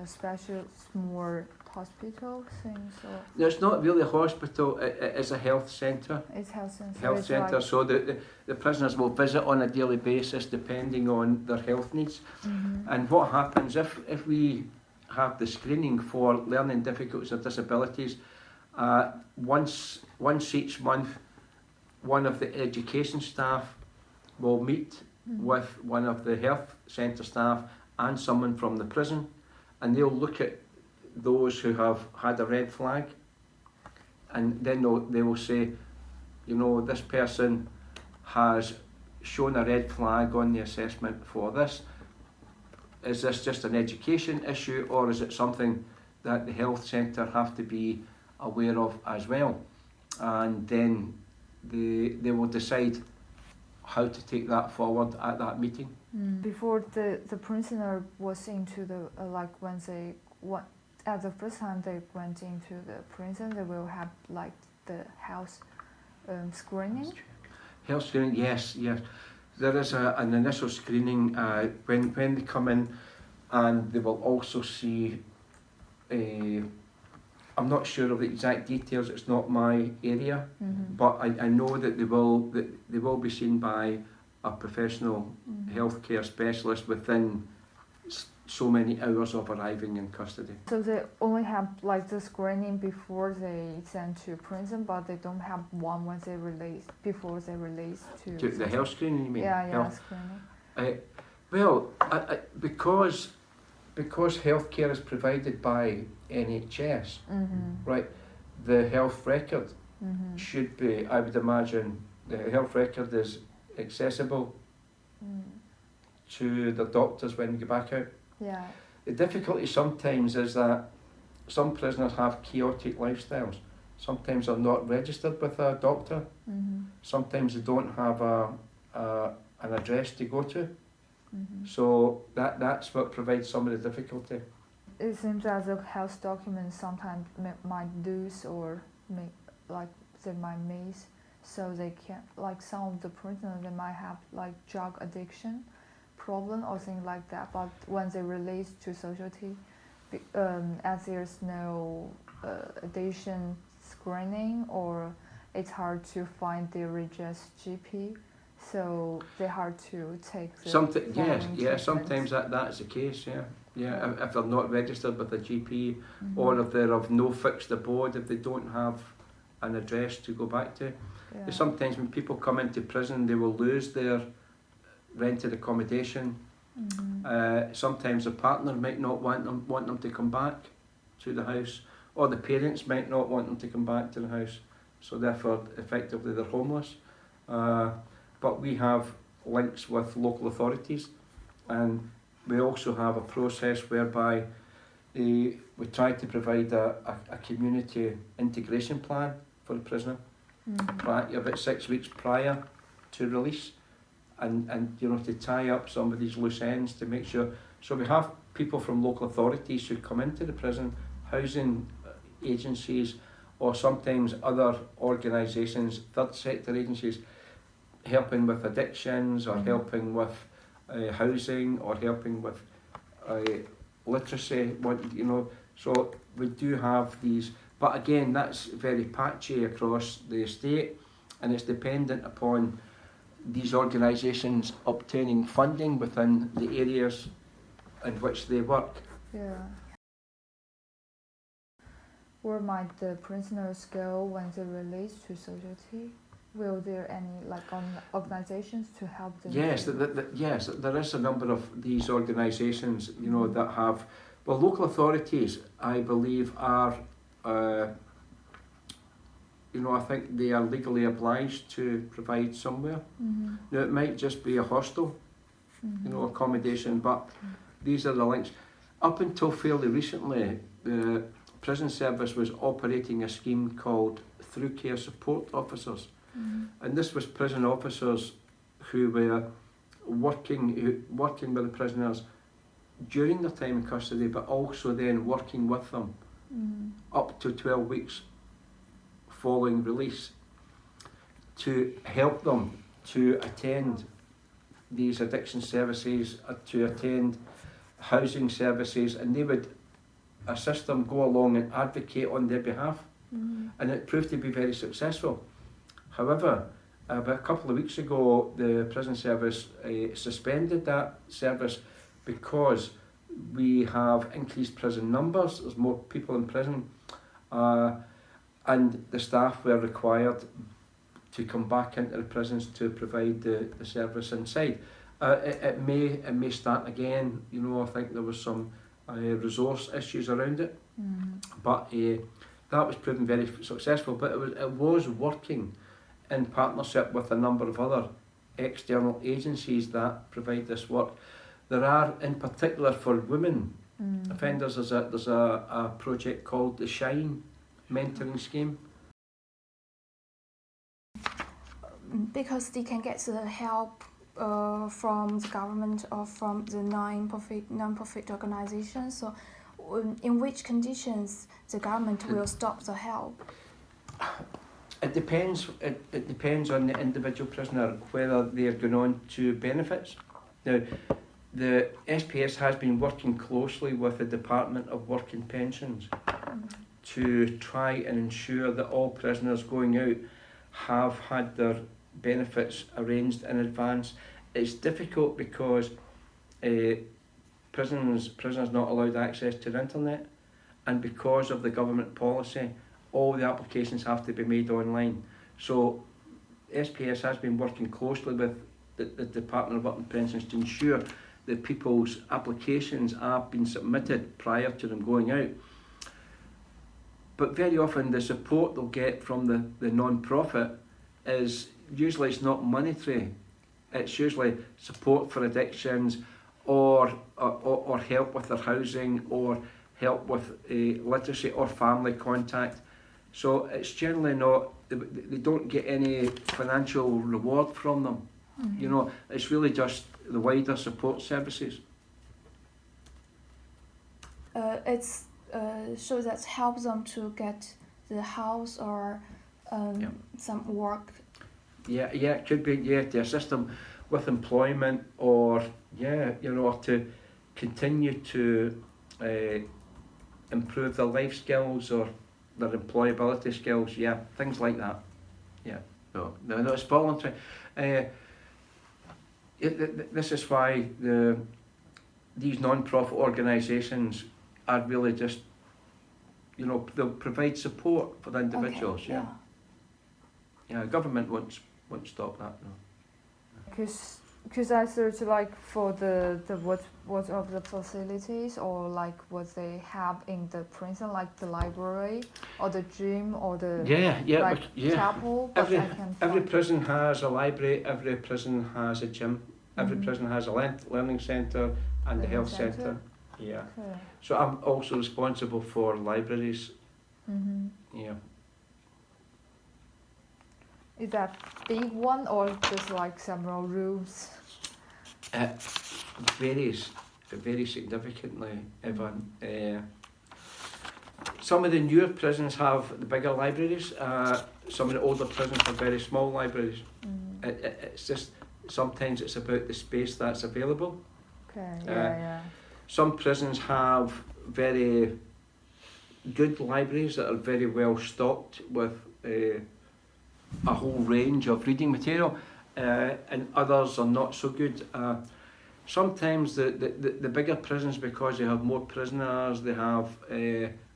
special small hospital thing. So No, it's not really a hospital, it's a health centre. it's health centre. Health It's centre, like, so the prisoners will visit on a daily basis depending on their health needs. And what happens if we have the screening for learning difficulties or disabilities, once each month, one of the education staff will meet with one of the health centre staff and someone from the prison, and they'll look at those who have had a red flag, and then they will say, you know, this person has shown a red flag on the assessment for this. Is this just an education issue, or is it something that the health centre have to be aware of as well? And then they will decide how to take that forward at that meeting. Before the prisoner was into the like when they at the first time they went into the prison, they will have like the health screening. Health screening, yes. There is an initial screening when they come in, and they will also see. I'm not sure of the exact details. It's not my area, but I know that they will be seen by a professional healthcare specialist within so many hours of arriving in custody. So they only have like the screening before they sent to prison, but they don't have one when they release before they release to The health screening, you mean? Yeah, Health. screening. Well, because healthcare is provided by NHS, right? The health record should be, I would imagine, the health record is accessible to the doctors when they go back out. Yeah. The difficulty sometimes is that some prisoners have chaotic lifestyles. Sometimes they're not registered with a doctor. Sometimes they don't have an address to go to. So that's what provides some of the difficulty. It seems that the health documents sometimes might lose or they might miss, so they can like some of the prisoners they might have like drug addiction problem or things like that. But when they release to society, as there's no addiction screening or it's hard to find the registered GP. So they're hard to take the sometimes that's the case, if they're not registered with a GP or if they're of no fixed abode, if they don't have an address to go back to. Yeah. Sometimes when people come into prison, they will lose their rented accommodation. Sometimes the partner might not want them to come back to the house, or the parents might not want them to come back to the house, so therefore effectively they're homeless. But we have links with local authorities, and we also have a process whereby we try to provide a community integration plan for the prisoner about 6 weeks prior to release, and you know, to tie up some of these loose ends to make sure. So we have people from local authorities who come into the prison, housing agencies, or sometimes other organisations, third sector agencies, helping with addictions or helping with housing or helping with literacy. You know, so we do have these, but again, that's very patchy across the estate, and it's dependent upon these organisations obtaining funding within the areas in which they work. Yeah. Where might the prisoners go when they release to society? Will there any organisations to help them? Yes, yes, there is a number of these organisations, you know, that have. Well, local authorities, I believe, are. You know, I think they are legally obliged to provide somewhere. Mm-hmm. Now, it might just be a hostel, you know, accommodation, but these are the links. Up until fairly recently, the prison service was operating a scheme called Through Care Support Officers. And this was prison officers who were working with the prisoners during their time in custody, but also then working with them up to 12 weeks following release to help them to attend these addiction services, to attend housing services, and they would assist them, go along and advocate on their behalf. And it proved to be very successful. However, about a couple of weeks ago, the prison service suspended that service because we have increased prison numbers. There's more people in prison, and the staff were required to come back into the prisons to provide the service inside. It may start again. You know, I think there was some resource issues around it, but that was proven very successful. But it was working in partnership with a number of other external agencies that provide this work. There are, in particular for women offenders, there's a project called the Shine mentoring scheme. Because they can get the help from the government or from the non-profit organizations. So, in which conditions the government will stop the help? It depends. It depends on the individual prisoner whether they are going on to benefits. Now, the SPS has been working closely with the Department of Work and Pensions to try and ensure that all prisoners going out have had their benefits arranged in advance. It's difficult because prisoners not allowed access to the internet, and because of the government policy, all the applications have to be made online. So SPS has been working closely with the Department of Work and Pensions to ensure that people's applications are being submitted prior to them going out. But very often the support they'll get from the non-profit is usually it's not monetary. It's usually support for addictions or help with their housing or help with literacy or family contact. So it's generally not, they don't get any financial reward from them. You know, it's really just the wider support services. It's so that helps them to get the house or some work. Yeah, it could be, to assist them with employment or, to continue to improve their life skills or their employability skills, things like that. No, it's voluntary. This is why these non-profit organisations are really just, they'll provide support for the individuals. Okay, Government won't stop that. No. Because I search for the what of the facilities or what they have in the prison, like the library or the gym or the chapel. But Every prison has a library. Every prison has a gym. Every prison has a learning centre and a health centre. Yeah. Okay. So I'm also responsible for libraries. Is that big one or just like several rooms? It varies very significantly, Evan. Some of the newer prisons have the bigger libraries. Some of the older prisons have very small libraries. It's just sometimes it's about the space that's available. Okay, Uh, Some prisons have very good libraries that are very well stocked with a whole range of reading material, and others are not so good. Sometimes the bigger prisons, because they have more prisoners, they have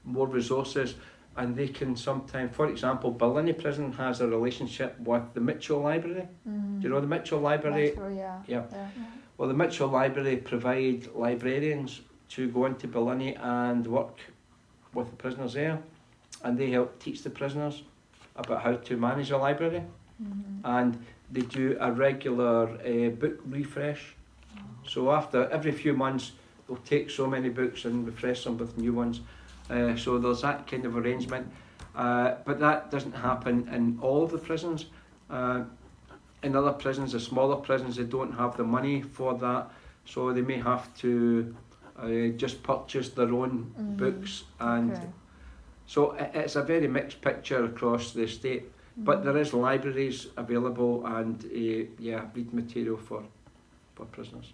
more resources, and they can sometimes, for example, Berlin Prison has a relationship with the Mitchell Library. Do you know the Mitchell Library? Metro, yeah. Yeah. Well, the Mitchell Library provide librarians to go into Berlin and work with the prisoners there, and they help teach the prisoners about how to manage a library, and they do a regular book refresh. So after every few months, they'll take so many books and refresh them with new ones. So there's that kind of arrangement, but that doesn't happen in all of the prisons. In other prisons, the smaller prisons, they don't have the money for that, so they may have to just purchase their own books, and Okay. so it's a very mixed picture across the state. But there is libraries available and read material for prisoners.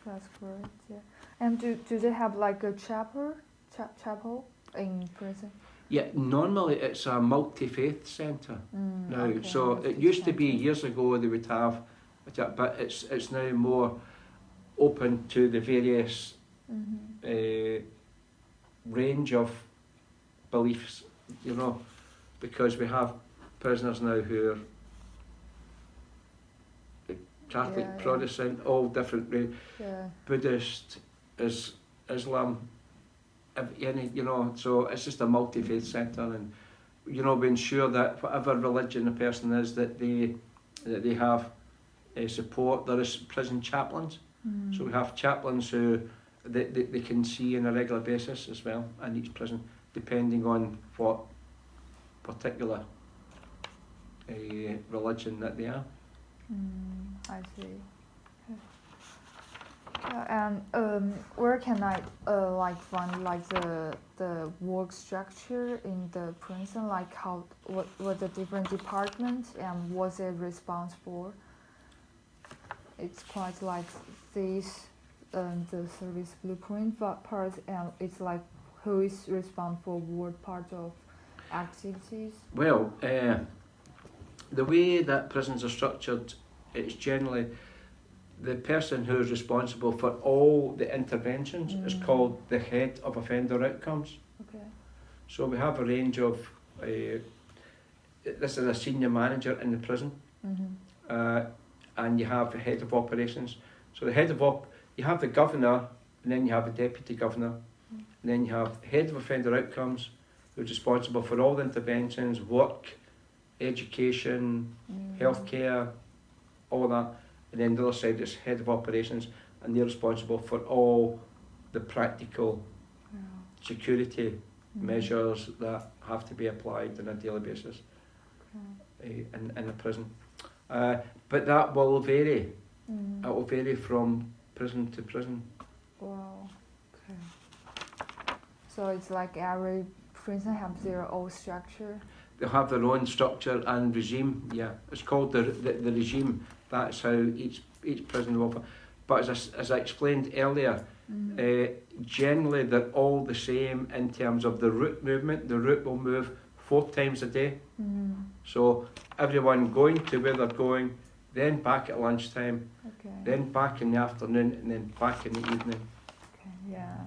That's great. Yeah. And do they have like a chapel in prison? Yeah, normally it's a multi-faith centre now. Okay, So it multi-faith used to be centre. years ago they would have, but it's now more open to the various range of beliefs, you know, because we have prisoners now who are Catholic, Yeah, yeah. Protestant, all different, Yeah. Buddhist, Islam, you know, so it's just a multi-faith centre, and you know, we ensure that whatever religion a person is, that they have support. There is prison chaplains, so we have chaplains who they can see on a regular basis as well in each prison, depending on what particular religion that they are. I see. And where can I like find like the work structure in the prison? Like what the different departments and what's it responsible? It's quite like this the service blueprint part, and it's like who is responsible for what part of activities? Well, the way that prisons are structured, it's generally the person who is responsible for all the interventions is called the head of offender outcomes. Okay. So we have a range of, this is a senior manager in the prison, and you have a head of operations. So the head of you have the governor, and then you have a deputy governor, and then you have head of offender outcomes, who's responsible for all the interventions, work, education, healthcare, all that. And then the other side is head of operations, and they're responsible for all the practical security measures that have to be applied on a daily basis in a prison. But that will vary. It will vary from prison to prison. Wow. Okay. So it's like every prison have their own structure. They have their own structure and regime. Yeah, it's called the regime. That's how each prison will offer. But as I explained earlier, generally they're all the same in terms of the route movement. The route will move 4 times a day. So everyone going to where they're going, then back at lunchtime, Okay. then back in the afternoon, and then back in the evening. Okay. Yeah.